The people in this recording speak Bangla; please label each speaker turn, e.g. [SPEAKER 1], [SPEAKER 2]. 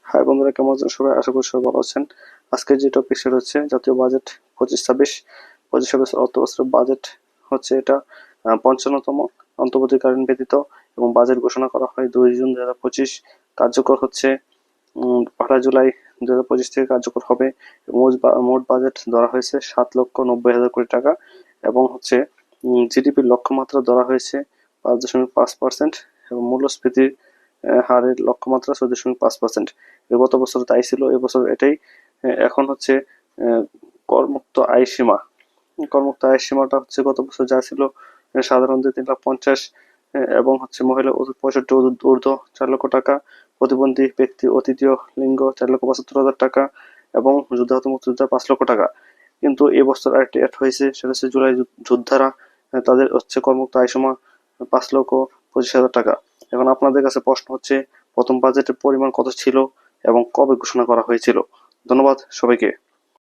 [SPEAKER 1] হাই বন্ধুরা, কেমন আছেন সবাই? আশা করি সবাই ভালো আছেন। আজকের যে টপিক সেটা হচ্ছে জাতীয় বাজেট 25-26 অর্থ বছরের বাজেট হচ্ছে এটা 55তম অন্তর্বর্তীকালীন ব্যতীত এবং বাজেট ঘোষণা করা হয় 2 জুন 2025। কার্যকর হচ্ছে 1 জুলাই 2025 থেকে কার্যকর হবে। মোট বাজেট ধরা হয়েছে 7,90,000 কোটি টাকা এবং হচ্ছে জিডিপির লক্ষ্যমাত্রা ধরা হয়েছে 5.5% এবং মূল্যস্ফীতির হারের লক্ষ্যমাত্রা 14.5%। গত বছর তাই ছিল, এবছর এটাই। এখন হচ্ছে করমুক্ত আয় সীমা। করমুক্ত আয়ের সীমাটা হচ্ছে গত বছর যা ছিল সাধারণদের 3,50,000 এবং হচ্ছে মহিলা 65 ঊর্ধ্ব 4 লক্ষ টাকা, প্রতিবন্ধী ব্যক্তি ও তৃতীয় লিঙ্গ 4,75,000 টাকা এবং যুদ্ধাহত মুক্তিযোদ্ধা 5 লক্ষ টাকা। কিন্তু এবছর আরেকটি অ্যাড হয়েছে, সেটা হচ্ছে জুলাই যোদ্ধারা, তাদের হচ্ছে করমুক্ত আয় সীমা 5,25,000 টাকা। এখন আপনাদের কাছে প্রশ্ন হচ্ছে, প্রথম বাজেটের পরিমাণ কত ছিল এবং কবে ঘোষণা করা হয়েছিল? ধন্যবাদ সবাইকে।